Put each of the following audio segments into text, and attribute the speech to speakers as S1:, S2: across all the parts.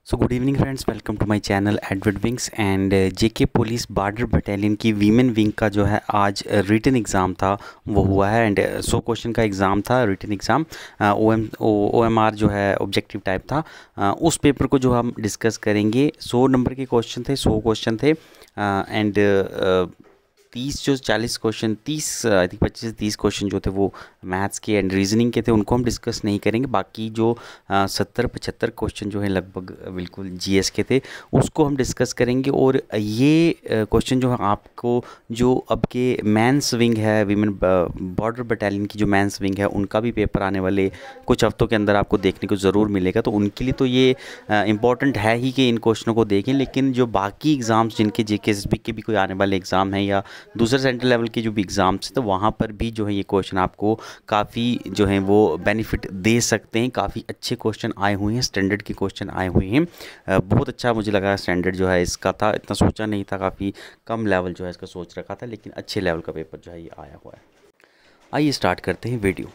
S1: So good evening friends, welcome to my channel Edward wings and JK police border battalion की women wing का जो है आज written exam था वो हुआ है। एंड 100 क्वेश्चन का एग्ज़ाम था, रिटन एग्ज़ाम। OMR जो है ऑब्जेक्टिव टाइप था। उस पेपर को जो हम डिस्कस करेंगे। 100 नंबर के क्वेश्चन थे, 100 क्वेश्चन थे। एंड 40 क्वेश्चन, 30 आई थिंक 25 से 30 क्वेश्चन जो थे वो मैथ्स के एंड रीजनिंग के थे। उनको हम डिस्कस नहीं करेंगे। बाकी जो 70-75 क्वेश्चन जो है लगभग बिल्कुल जीएस के थे, उसको हम डिस्कस करेंगे। और ये क्वेश्चन जो है आपको, जो अब के मेंस विंग है, वीमेन बॉर्डर बटालियन की जो मेंस विंग है, उनका भी पेपर आने वाले कुछ हफ्तों के अंदर आपको देखने को ज़रूर मिलेगा। तो उनके लिए तो ये इम्पॉर्टेंट है ही कि इन क्वेश्चनों को देखें। लेकिन जो बाकी एग्ज़ाम्स जिनके जेकेएसएसबी के भी कोई आने वाले एग्ज़ाम हैं या दूसरे सेंट्रल लेवल के जो भी एग्ज़ाम्स, तो वहाँ पर भी जो है ये क्वेश्चन आपको काफ़ी जो है वो बेनिफिट दे सकते हैं। काफ़ी अच्छे क्वेश्चन आए हुए हैं, स्टैंडर्ड के क्वेश्चन आए हुए हैं। बहुत अच्छा मुझे लगा स्टैंडर्ड जो है इसका था, इतना सोचा नहीं था, काफ़ी कम लेवल जो है इसका सोच रखा था, लेकिन अच्छे लेवल का पेपर जो है ये आया हुआ है। आइए स्टार्ट करते हैं वीडियो।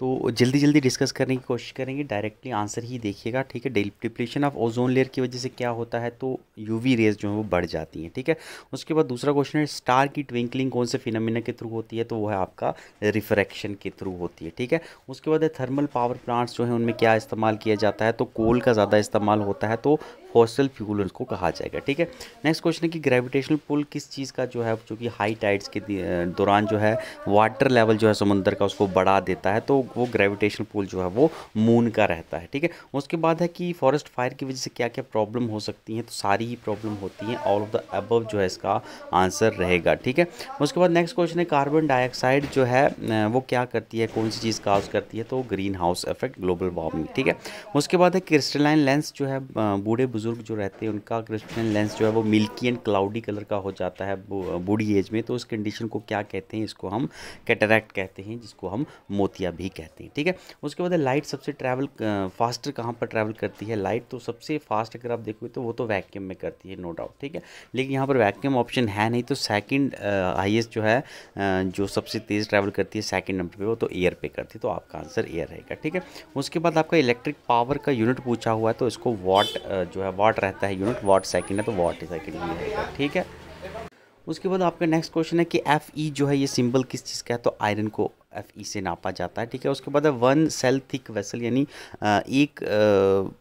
S1: तो जल्दी जल्दी डिस्कस करने की कोशिश करेंगे, डायरेक्टली आंसर ही देखिएगा, ठीक है। डिप्लीशन ऑफ ओजोन लेयर की वजह से क्या होता है, तो यूवी रेज जो है वो बढ़ जाती हैं, ठीक है। उसके बाद दूसरा क्वेश्चन है, स्टार की ट्विंकलिंग कौन से फिनोमिना के थ्रू होती है, तो वो है आपका रिफ्रैक्शन के थ्रू होती है, ठीक है। उसके बाद है थर्मल पावर प्लांट्स जो है उनमें क्या इस्तेमाल किया जाता है, तो कोल का ज़्यादा इस्तेमाल होता है, तो फॉसिल फ्यूल उसको कहा जाएगा, ठीक है। नेक्स्ट क्वेश्चन है कि ग्रेविटेशनल पुल किस चीज़ का जो है, जो कि हाई टाइड्स के दौरान जो है वाटर लेवल जो है समुद्र का उसको बढ़ा देता है, तो वो ग्रेविटेशनल पुल जो है वो मून का रहता है, ठीक है। उसके बाद है कि फॉरेस्ट फायर की वजह से क्या क्या प्रॉब्लम हो सकती हैं, तो सारी ही प्रॉब्लम होती हैं। ऑल ऑफ द अबव जो है इसका आंसर रहेगा, ठीक है। उसके बाद नेक्स्ट क्वेश्चन है, कार्बन डाइऑक्साइड जो है वो क्या करती है, कौन सी चीज़ काज करती है, तो green house effect, global warming, ठीक है। उसके बाद है क्रिस्टलाइन लेंस जो है, बूढ़े बुजुर्ग जो रहते हैं उनका क्रिस्टलाइन लेंस जो है वो मिल्की एंड क्लाउडी कलर का हो जाता है बूढ़ी एज में, तो उस कंडीशन को क्या कहते हैं, इसको हम कैटरैक्ट कहते हैं, जिसको हम मोतिया भी कहते हैं, ठीक है। उसके बाद लाइट सबसे ट्रैवल फास्टर कहाँ पर ट्रैवल करती है, लाइट तो सबसे फास्ट अगर आप देखोगे तो वो तो वैक्यूम में करती है, नो डाउट, ठीक है। लेकिन यहाँ पर वैक्यूम ऑप्शन है नहीं, तो सेकंड हाईएस्ट जो है, जो सबसे तेज़ ट्रैवल करती है सेकंड नंबर पे, वो तो एयर पे करती है, तो आपका आंसर एयर रहेगा, ठीक है। उसके बाद आपका इलेक्ट्रिक पावर का यूनिट पूछा हुआ है, तो इसको वाट जो है वाट रहता है यूनिट, वाट सेकंड है, तो वाट सेकंड ही रहेगा, ठीक है। उसके बाद आपका नेक्स्ट क्वेश्चन है कि FE जो है ये सिंबल किस चीज़ का है, तो आयरन को FE से नापा जाता है, ठीक है। उसके बाद है वन सेल थिक वेसल, यानी एक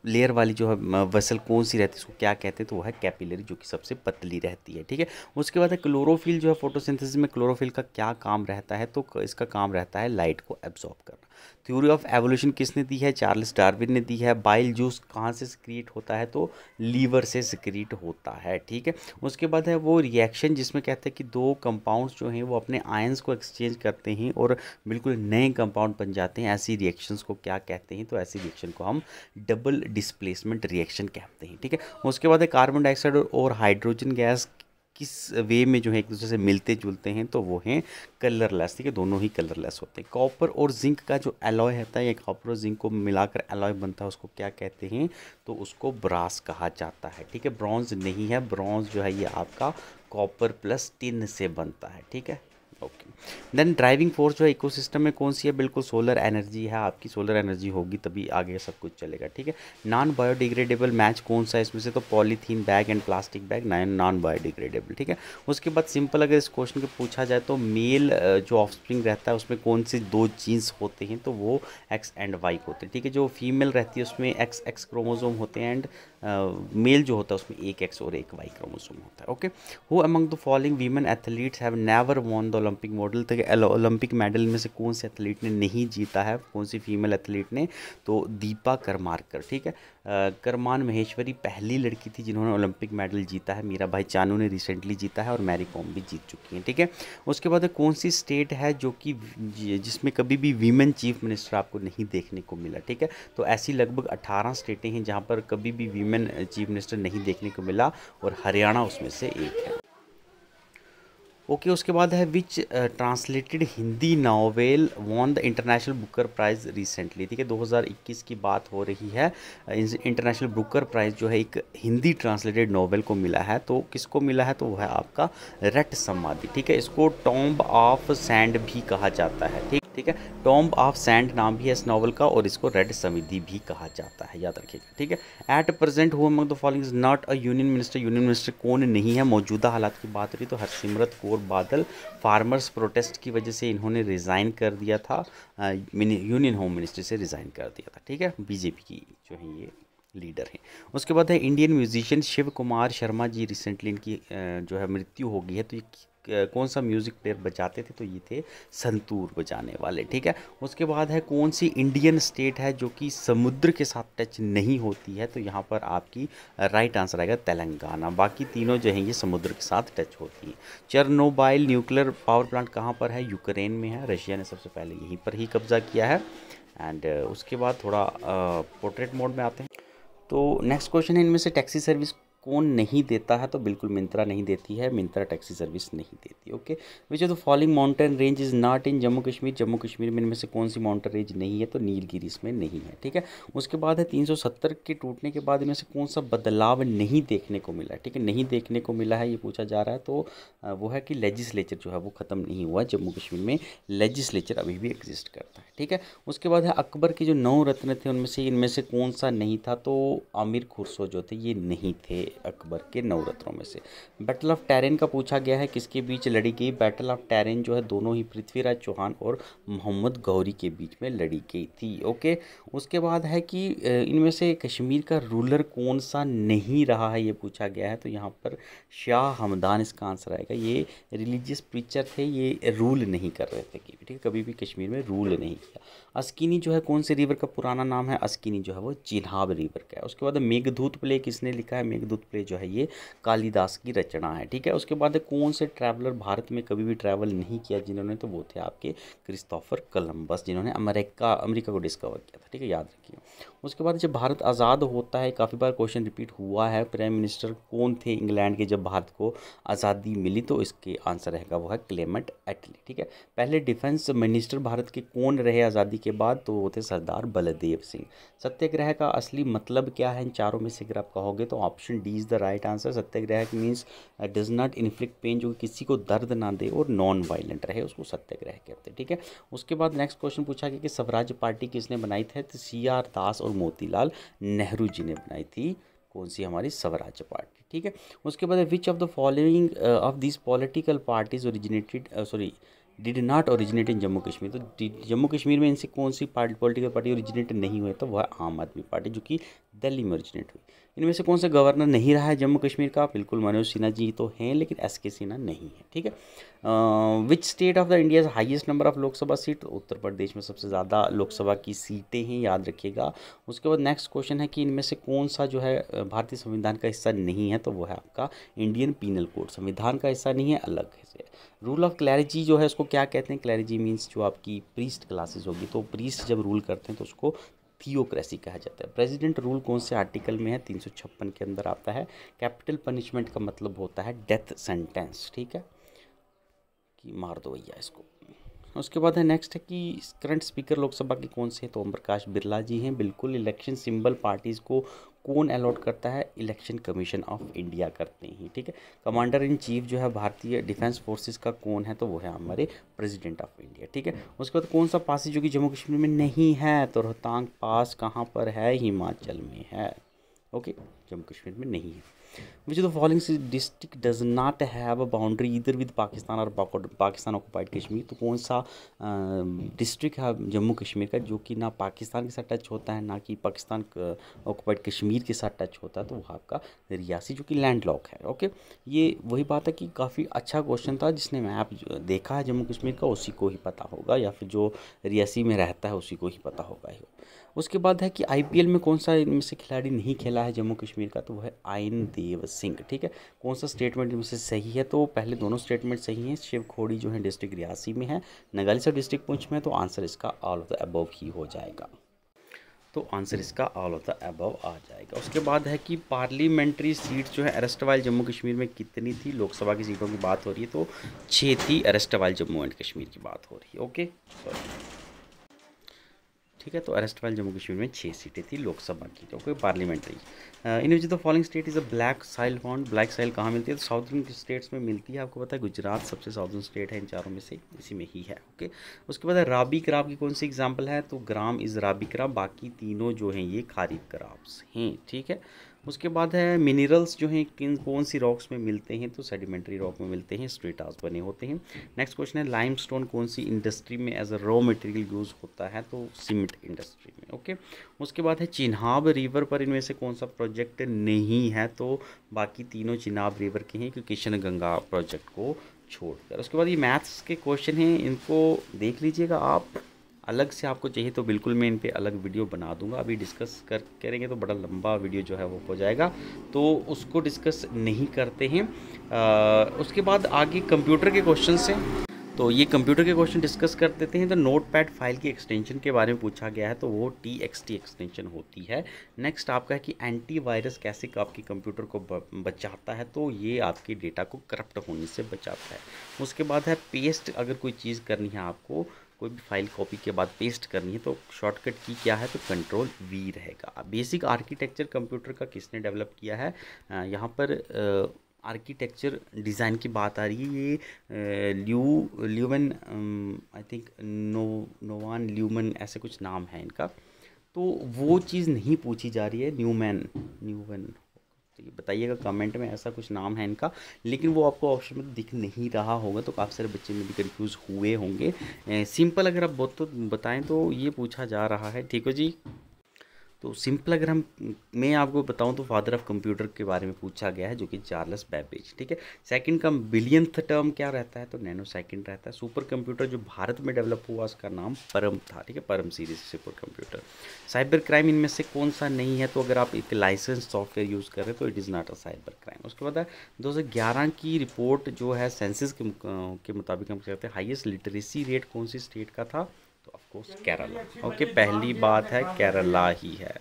S1: लेयर वाली जो है वेसल कौन सी रहती है, उसको क्या कहते हैं, तो वो है कैपिलरी, जो कि सबसे पतली रहती है, ठीक है। उसके बाद है क्लोरोफिल जो है, फोटोसिंथेसिस में क्लोरोफिल का क्या काम रहता है, तो इसका काम रहता है लाइट को एब्जॉर्ब करना। थ्योरी ऑफ एवोल्यूशन किसने दी है, चार्ल्स डार्विन ने दी है। बाइल जूस कहाँ से सिक्रीट होता है, तो लीवर से सिक्रीट होता है, ठीक है। उसके बाद है वो रिएक्शन जिसमें कहते हैं कि दो कंपाउंड्स जो हैं वो अपने आयंस को एक्सचेंज करते हैं और बिल्कुल नए कंपाउंड बन जाते हैं, ऐसी रिएक्शंस को क्या कहते हैं, तो ऐसी रिएक्शन को हम डबल डिस्प्लेसमेंट रिएक्शन कहते हैं, ठीक है। उसके बाद है कार्बन डाइऑक्साइड और हाइड्रोजन गैस किस वे में जो है एक दूसरे से मिलते जुलते हैं, तो वो हैं कलरलेस, ठीक है, दोनों ही कलरलेस होते हैं। कॉपर और जिंक का जो एलॉय होता है, या कॉपर और जिंक को मिलाकर एलॉय बनता है, उसको क्या कहते हैं, तो उसको ब्रास कहा जाता है, ठीक है। ब्रॉन्ज नहीं है, ब्रॉन्ज जो है ये आपका कॉपर प्लस टिन से बनता है, ठीक है, ओके। देन ड्राइविंग फोर्स जो है इकोसिस्टम में कौन सी है, बिल्कुल सोलर एनर्जी है आपकी, सोलर एनर्जी होगी तभी आगे सब कुछ चलेगा, ठीक है। नॉन बायोडिग्रेडेबल मैच कौन सा है इसमें से, तो polythene bag and plastic bag non biodegradable, ठीक है। उसके बाद सिंपल अगर इस क्वेश्चन को पूछा जाए तो मेल जो ऑफस्प्रिंग रहता है उसमें कौन से दो जीन्स होते हैं, तो वो X एंड Y होते हैं, ठीक है। जो फीमेल रहती है उसमें XX क्रोमोसोम होते हैं, एंड मेल जो होता है उसमें एक X और एक Y क्रोमोसोम होता है, okay. Who among the following women athletes have never won the Olympic medal, तो ओलंपिक मेडल में से कौन से एथलीट ने नहीं जीता है, कौन सी फीमेल एथलीट ने, तो दीपा करमारकर, ठीक है। करमान महेश्वरी पहली लड़की थी जिन्होंने ओलंपिक मेडल जीता है। मीरा भाई चानू ने रिसेंटली जीता है और मैरी कॉम भी जीत चुकी हैं, ठीक है। उसके बाद कौन सी स्टेट है जो कि जिसमें कभी भी वीमेन चीफ मिनिस्टर आपको नहीं देखने को मिला, ठीक है। तो ऐसी लगभग 18 स्टेटें हैं जहाँ पर कभी भी वीमेन चीफ मिनिस्टर नहीं देखने को मिला, और हरियाणा उसमें से एक है, ओके। उसके बाद है which translated Hindi novel won the international Booker prize recently, ठीक है। 2021 की बात हो रही है। इंटरनेशनल बुकर प्राइज़ जो है एक हिंदी ट्रांसलेटेड नावल को मिला है, तो किसको मिला है, तो वो है आपका रट समाधि, ठीक है। इसको टॉम्ब ऑफ सैंड भी कहा जाता है, ठीक। ठीक है। टॉम्ब ऑफ सैंड नाम भी है इस नॉवल का और इसको रेड समिति भी कहा जाता है, याद रखिएगा, ठीक है। At present who among the following is not a union minister, union minister कौन नहीं है, मौजूदा हालात की बात हो रही तो हरसिमरत कौर बादल, फार्मर्स प्रोटेस्ट की वजह से इन्होंने रिज़ाइन कर दिया था, यूनियन होम मिनिस्ट्री से रिज़ाइन कर दिया था, ठीक है। बीजेपी की जो है ये लीडर हैं। उसके बाद है Indian musician Shiv Kumar Sharma ji, recently इनकी जो है मृत्यु हो गई है। तो ये कौन सा म्यूज़िक प्लेयर बजाते थे, तो ये थे संतूर बजाने वाले, ठीक है। उसके बाद है कौन सी इंडियन स्टेट है जो कि समुद्र के साथ टच नहीं होती है, तो यहाँ पर आपकी राइट आंसर आएगा तेलंगाना। बाकी तीनों जो हैं ये समुद्र के साथ टच होती हैं। चेरनोबाइल न्यूक्लियर पावर प्लांट कहाँ पर है, यूक्रेन में है, रशिया ने सबसे पहले यहीं पर ही कब्जा किया है। एंड उसके बाद थोड़ा पोर्ट्रेट मोड में आते हैं। तो नेक्स्ट क्वेश्चन है, इनमें से टैक्सी सर्विस कौन नहीं देता है, तो बिल्कुल मिंत्रा नहीं देती है, मिंत्रा टैक्सी सर्विस नहीं देती, okay. Which of the following mountain range is not in Jammu Kashmir, Jammu Kashmir में इनमें से कौन सी माउंटेन रेंज नहीं है, तो नीलगिरी इसमें नहीं है, ठीक है। उसके बाद है 370 के टूटने के बाद इनमें से कौन सा बदलाव नहीं देखने को मिला है, ठीक है, नहीं देखने को मिला है ये पूछा जा रहा है। तो वो है कि लेजिस्लेचर जो है वो ख़त्म नहीं हुआ, जम्मू कश्मीर में लेजिस्लेचर अभी भी एग्जिस्ट करता है, ठीक है। उसके बाद है अकबर के जो 9 रत्न थे उनमें से इनमें से कौन सा नहीं था, तो आमिर खुसरो जो थे ये नहीं थे अकबर के 9 रत्नों में से। बैटल ऑफ टैरेन का पूछा गया है किसके बीच लड़ी गई, बैटल ऑफ टैरेन जो है दोनों ही पृथ्वीराज चौहान और मोहम्मद गौरी के बीच में लड़ी गई थी, ओके। उसके बाद है कि इनमें से कश्मीर का रूलर कौन सा नहीं रहा है ये पूछा गया है, तो यहाँ पर शाह हमदान इसका आंसर आएगा। ये रिलीजियस प्रीचर थे, ये रूल नहीं कर रहे थे ठीक है, कभी भी कश्मीर में रूल नहीं किया। अस्किनी जो है कौन से रिवर का पुराना नाम है, अस्किनी जो है वो चिन्हाब रिवर का है। उसके बाद मेघदूत प्ले किसने लिखा है, मेघदूत प्ले जो है ये कालिदास की रचना है, ठीक है। उसके बाद कौन से ट्रैवलर भारत में कभी भी ट्रैवल नहीं किया जिन्होंने, तो वो थे आपके क्रिस्टोफर कोलंबस, जिन्होंने अमेरिका को डिस्कवर किया था, ठीक है, याद रखिए। उसके बाद जब भारत आज़ाद होता है, काफ़ी बार क्वेश्चन रिपीट हुआ है, प्राइम मिनिस्टर कौन थे इंग्लैंड के जब भारत को आज़ादी मिली, तो इसके आंसर रहेगा वो है क्लेमेंट एटली, ठीक है। पहले डिफेंस मिनिस्टर भारत के कौन रहे आज़ादी के बाद, तो वो थे सरदार बलदेव सिंह। सत्याग्रह का असली मतलब क्या है इन चारों में से अगर आप कहोगे, तो option D is the right answer. Satyagraha means does not inflict pain, जो किसी को दर्द ना दे और नॉन वायलेंट रहे, उसको सत्याग्रह कहते हैं, ठीक है। उसके बाद नेक्स्ट क्वेश्चन पूछा गया कि स्वराज पार्टी किसने बनाई थी, तो CR दास और मोतीलाल नेहरू जी ने बनाई थी, कौन सी हमारी स्वराज पार्टी, ठीक है। उसके बाद which of the following of this political parties originated did not originate in Jammu Kashmir, तो जम्मू कश्मीर में इनसे कौन सी पॉलिटिकल पार्टी ओरिजिनेट नहीं हुई, तो वह आम आदमी पार्टी जो कि दिल्ली में ओरिजिनेट हुई। इनमें से कौन सा गवर्नर नहीं रहा है जम्मू कश्मीर का, बिल्कुल मनोज सिन्हा जी तो हैं, लेकिन SK सिन्हा नहीं है, ठीक है। Which state of the India highest number of Lok Sabha seat, Uttar Pradesh में सबसे ज़्यादा लोकसभा की सीटें हैं, याद रखिएगा। उसके बाद नेक्स्ट क्वेश्चन है कि इनमें से कौन सा जो है भारतीय संविधान का हिस्सा नहीं है, तो वो है आपका इंडियन पीनल कोड, संविधान का हिस्सा नहीं है, अलग है। रूल ऑफ क्लैरिजी जो है उसको क्या कहते हैं, क्लैरिजी मीन्स जो आपकी प्रीस्ट क्लासेस होगी, तो प्रीस्ट जब रूल करते हैं तो उसको थियोक्रेसी कहा जाता है। प्रेसिडेंट रूल कौन से आर्टिकल में है, 356 के अंदर आता है। कैपिटल पनिशमेंट का मतलब होता है डेथ सेंटेंस, ठीक है, कि मार दो भैया इसको। उसके बाद है नेक्स्ट है कि करंट स्पीकर लोकसभा के कौन से हैं, तो ओम प्रकाश बिरला जी हैं, बिल्कुल। इलेक्शन सिंबल पार्टीज़ को कौन अलॉट करता है, इलेक्शन कमीशन ऑफ इंडिया करते हैं, ठीक है। कमांडर इन चीफ जो है भारतीय डिफेंस फोर्सेस का कौन है, तो वो है हमारे प्रेसिडेंट ऑफ इंडिया, ठीक है। उसके बाद कौन सा पास जो कि जम्मू कश्मीर में नहीं है, तो रोहतांग पास कहाँ पर है, हिमाचल में है, ओके, जम्मू कश्मीर में नहीं है। Which of the following district does not have a boundary इधर विद पाकिस्तान और पाकिस्तान ऑक्युपाइड कश्मीर, तो कौन सा डिस्ट्रिक्ट है जम्मू कश्मीर का जो कि ना पाकिस्तान के साथ टच होता है ना कि पाकिस्तान ऑक्युपाइड कश्मीर के साथ टच होता है, तो वो आपका रियासी जो कि लैंड लॉक है, ओके। ये वही बात है कि काफ़ी अच्छा क्वेश्चन था, जिसने मैप देखा है जम्मू कश्मीर का उसी को ही पता होगा, या फिर जो रियासी में रहता है उसी को ही पता होगा ही। उसके बाद है कि IPL में कौन सा इनमें से खिलाड़ी नहीं खेला है जम्मू कश्मीर का, तो वो है आइन देव सिंह, ठीक है। कौन सा स्टेटमेंट इनमें से सही है, तो पहले दोनों स्टेटमेंट सही हैं। शिव खोड़ी जो है डिस्ट्रिक्ट रियासी में है, नगाली डिस्ट्रिक्ट पुंछ में है, तो आंसर इसका ऑल ऑफ द अबव ही हो जाएगा, तो आंसर इसका ऑल ऑफ द अबव आ जाएगा। उसके बाद है कि पार्लियामेंट्री सीट जो है अरेस्ट वाइल जम्मू कश्मीर में कितनी थी, लोकसभा की सीटों की बात हो रही है, तो 6 थी arrest while Jammu and Kashmir की बात हो रही है, ओके, ठीक है। तो अरेस्ट वाले जम्मू कश्मीर में 6 सीटें थी लोकसभा की, तो कोई parliamentary. In which the following state is a black soil found, black soil कहाँ मिलती है? तो साउथर्न स्टेट्स में मिलती है। आपको पता है गुजरात सबसे साउथर्न स्टेट है इन चारों में से, इसी में ही है। ओके, उसके बाद राबी कराब की कौन सी एग्जाम्पल है? तो ग्राम इज़ राबी कराब, बाकी तीनों जो हैं ये खारीफ कराब्स हैं, ठीक है। उसके बाद है मिनरल्स जो हैं किन कौन सी रॉक्स में मिलते हैं? तो सेडिमेंट्री रॉक में मिलते हैं, स्ट्रेटास बने होते हैं। नेक्स्ट क्वेश्चन है लाइमस्टोन कौन सी इंडस्ट्री में as a raw material use होता है? तो सीमेंट इंडस्ट्री में। ओके, उसके बाद है चिनाब रिवर पर इनमें से कौन सा प्रोजेक्ट नहीं है? तो बाकी तीनों चिनाब रिवर के हैं, क्योंकि किशन गंगा प्रोजेक्ट को छोड़कर। उसके बाद ये मैथ्स के क्वेश्चन हैं, इनको देख लीजिएगा आप। अलग से आपको चाहिए तो बिल्कुल मैं इन पे अलग वीडियो बना दूंगा, अभी डिस्कस करेंगे तो बड़ा लंबा वीडियो जो है वो हो जाएगा, तो उसको डिस्कस नहीं करते हैं। उसके बाद आगे कंप्यूटर के क्वेश्चन हैं, तो ये कंप्यूटर के क्वेश्चन डिस्कस कर देते हैं। तो नोटपैड फाइल की एक्सटेंशन के बारे में पूछा गया है, तो वो TXT एक्सटेंशन होती है। नेक्स्ट आपका है कि एंटीवायरस कैसे आपके कंप्यूटर को बचाता है? तो ये आपके डेटा को करप्ट होने से बचाता है। उसके बाद है पेस्ट, अगर कोई चीज़ करनी है आपको, कोई भी फाइल कॉपी के बाद पेस्ट करनी है, तो शॉर्टकट की क्या है? तो कंट्रोल-V रहेगा। बेसिक आर्किटेक्चर कंप्यूटर का किसने डेवलप किया है? यहाँ पर आर्किटेक्चर डिज़ाइन की बात आ रही है, ये ल्यूमन, आई थिंक नोवान ल्यूमन ऐसे कुछ नाम है इनका, तो वो चीज़ नहीं पूछी जा रही है। न्यूवन, तो ये बताइएगा कमेंट में, ऐसा कुछ नाम है इनका, लेकिन वो आपको ऑप्शन में दिख नहीं रहा होगा, तो काफ़ी सारे बच्चे में भी कंफ्यूज हुए होंगे। सिंपल अगर आप बहुत तो बताएं तो ये पूछा जा रहा है, ठीक है जी। तो सिंपल अगर मैं आपको बताऊं तो फादर ऑफ कंप्यूटर के बारे में पूछा गया है, जो कि चार्ल्स बैबेज, ठीक है। सेकंड का बिलियंथ टर्म क्या रहता है? तो नैनो सेकंड रहता है। सुपर कंप्यूटर जो भारत में डेवलप हुआ उसका नाम परम था, ठीक है, परम series super computer. Cyber crime इनमें से कौन सा नहीं है? तो अगर आप एक लाइसेंस सॉफ्टवेयर यूज़ कर रहे हैं तो it is not a cyber crime. उसके बाद 2011 की रिपोर्ट जो है सेंसस के मुताबिक हम कहते हैं हाईएस्ट लिटरेसी रेट कौन सी स्टेट का था? तो ऑफकोर्स केरला। ओके, पहली बात है केरला ही है।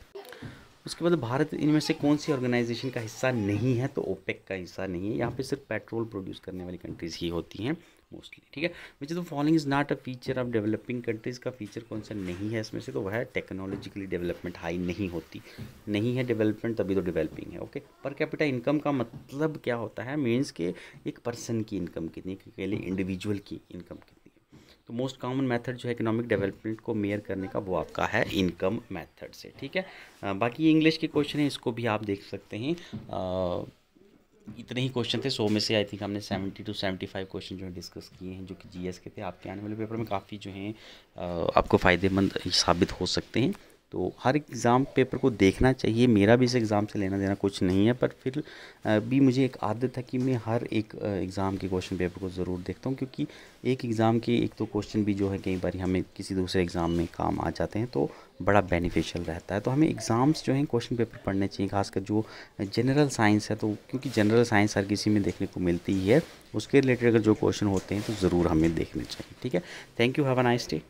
S1: उसके बाद भारत इनमें से कौन सी ऑर्गेनाइजेशन का हिस्सा नहीं है? तो ओपेक का हिस्सा नहीं है। यहाँ पे सिर्फ पेट्रोल प्रोड्यूस करने वाली कंट्रीज़ ही होती हैं मोस्टली, ठीक है। Which is the following is not a feature of developing countries का फीचर कौन सा नहीं है इसमें से? तो वह है टेक्नोलॉजिकली डेवलपमेंट हाई नहीं होती, नहीं है डेवलपमेंट तभी तो डेवलपिंग है। ओके, पर कैपिटा इनकम का मतलब क्या होता है? मीन्स के एक पर्सन की इनकम कितनी, अकेले इंडिविजुअल की इनकम कितनी। तो मोस्ट कॉमन मेथड जो है इकोनॉमिक डेवलपमेंट को मेयर करने का, वो आपका है इनकम मेथड से, ठीक है। बाकी इंग्लिश के क्वेश्चन हैं, इसको भी आप देख सकते हैं। इतने ही क्वेश्चन थे 100 में से, आई थिंक हमने 70 to 75 क्वेश्चन जो है डिस्कस किए हैं, जो कि GS के थे। आपके आने वाले पेपर में काफ़ी जो हैं आपको फ़ायदेमंद साबित हो सकते हैं। तो हर एग्ज़ाम पेपर को देखना चाहिए। मेरा भी इस एग्ज़ाम से लेना देना कुछ नहीं है, पर फिर भी मुझे एक आदत है कि मैं हर एक एग्ज़ाम के क्वेश्चन पेपर को ज़रूर देखता हूँ, क्योंकि एक एग्ज़ाम के एक तो क्वेश्चन भी जो है कई बार हमें किसी दूसरे एग्ज़ाम में काम आ जाते हैं, तो बड़ा बेनिफिशियल रहता है। तो हमें एग्ज़ाम्स जो हैं क्वेश्चन पेपर पढ़ने चाहिए, खासकर जो जनरल साइंस है, तो क्योंकि जनरल साइंस हर किसी में देखने को मिलती ही है, उसके रिलेटेड अगर जो क्वेश्चन होते हैं तो ज़रूर हमें देखने चाहिए, ठीक है। Thank you, have a nice day.